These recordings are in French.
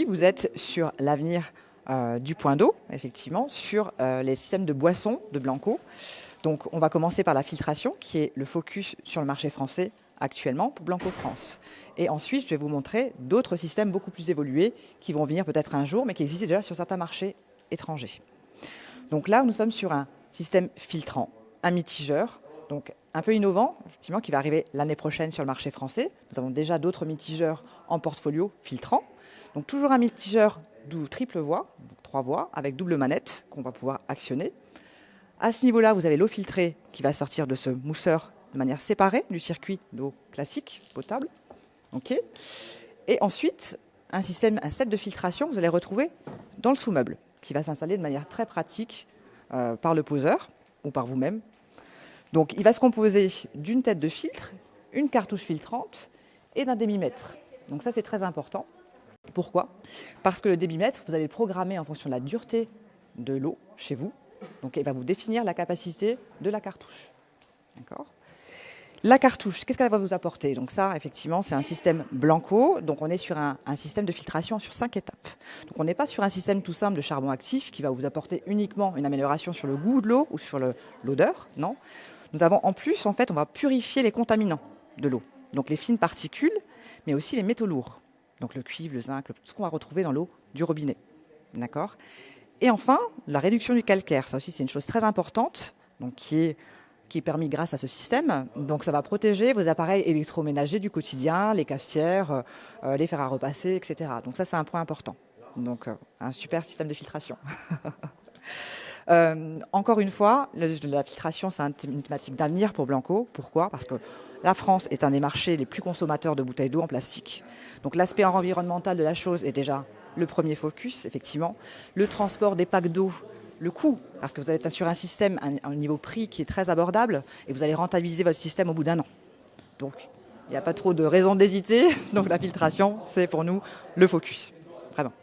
vous êtes sur l'avenir du point d'eau, effectivement, sur les systèmes de boissons de Blanco. Donc, on va commencer par la filtration, qui est le focus sur le marché français actuellement pour Blanco France. Et ensuite, je vais vous montrer d'autres systèmes beaucoup plus évolués qui vont venir peut-être un jour, mais qui existent déjà sur certains marchés étrangers. Donc là, nous sommes sur un système filtrant, un mitigeur, donc un peu innovant, effectivement, qui va arriver l'année prochaine sur le marché français. Nous avons déjà d'autres mitigeurs en portfolio filtrants. Donc toujours un mitigeur triple voie, donc 3 voies, avec double manette qu'on va pouvoir actionner. À ce niveau-là, vous avez l'eau filtrée qui va sortir de ce mousseur de manière séparée du circuit d'eau classique, potable. Okay. Et ensuite, un set de filtration que vous allez retrouver dans le sous-meuble, qui va s'installer de manière très pratique par le poseur ou par vous-même. Donc, il va se composer d'une tête de filtre, une cartouche filtrante et d'un débitmètre. Donc ça, c'est très important. Pourquoi ? Parce que le débitmètre, vous allez le programmer en fonction de la dureté de l'eau chez vous. Donc, il va vous définir la capacité de la cartouche. D'accord ? La cartouche, qu'est-ce qu'elle va vous apporter ? Donc ça, effectivement, c'est un système Blanco. Donc on est sur un système de filtration sur 5 étapes. Donc on n'est pas sur un système tout simple de charbon actif qui va vous apporter uniquement une amélioration sur le goût de l'eau ou sur l'odeur. Non. Nous avons en plus, en fait, on va purifier les contaminants de l'eau. Donc les fines particules, mais aussi les métaux lourds. Donc le cuivre, le zinc, tout ce qu'on va retrouver dans l'eau du robinet. D'accord ? Et enfin, la réduction du calcaire. Ça aussi, c'est une chose très importante, donc qui est permis grâce à ce système. Donc ça va protéger vos appareils électroménagers du quotidien, les cafetières, les fers à repasser, etc. Donc ça, c'est un point important. Donc un super système de filtration. Encore une fois, la filtration, c'est une thématique d'avenir pour Blanco. Pourquoi ? Parce que la France est un des marchés les plus consommateurs de bouteilles d'eau en plastique. Donc l'aspect environnemental de la chose est déjà le premier focus, effectivement. Le transport des packs d'eau, le coût, parce que vous allez être sur un système à un niveau prix qui est très abordable et vous allez rentabiliser votre système au bout d'un an. Donc, il n'y a pas trop de raison d'hésiter. Donc, la filtration, c'est pour nous le focus. Vraiment.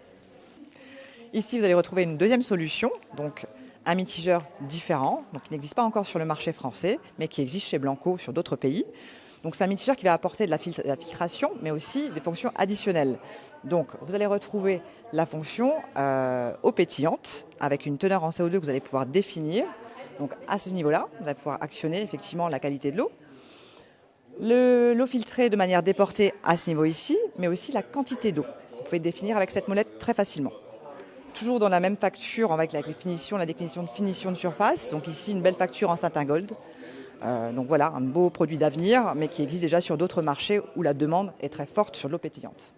Ici, vous allez retrouver une deuxième solution, donc un mitigeur différent, donc qui n'existe pas encore sur le marché français, mais qui existe chez Blanco sur d'autres pays. Donc, c'est un mitigeur qui va apporter de la filtration, mais aussi des fonctions additionnelles. Donc, vous allez retrouver la fonction eau pétillante avec une teneur en CO2 que vous allez pouvoir définir. Donc, à ce niveau-là, vous allez pouvoir actionner effectivement la qualité de l'eau. L'eau filtrée de manière déportée à ce niveau ici, mais aussi la quantité d'eau. Vous pouvez définir avec cette molette très facilement. Toujours dans la même facture avec la définition de finition de surface. Donc ici, une belle facture en satin gold. Donc voilà, un beau produit d'avenir, mais qui existe déjà sur d'autres marchés où la demande est très forte sur l'eau pétillante.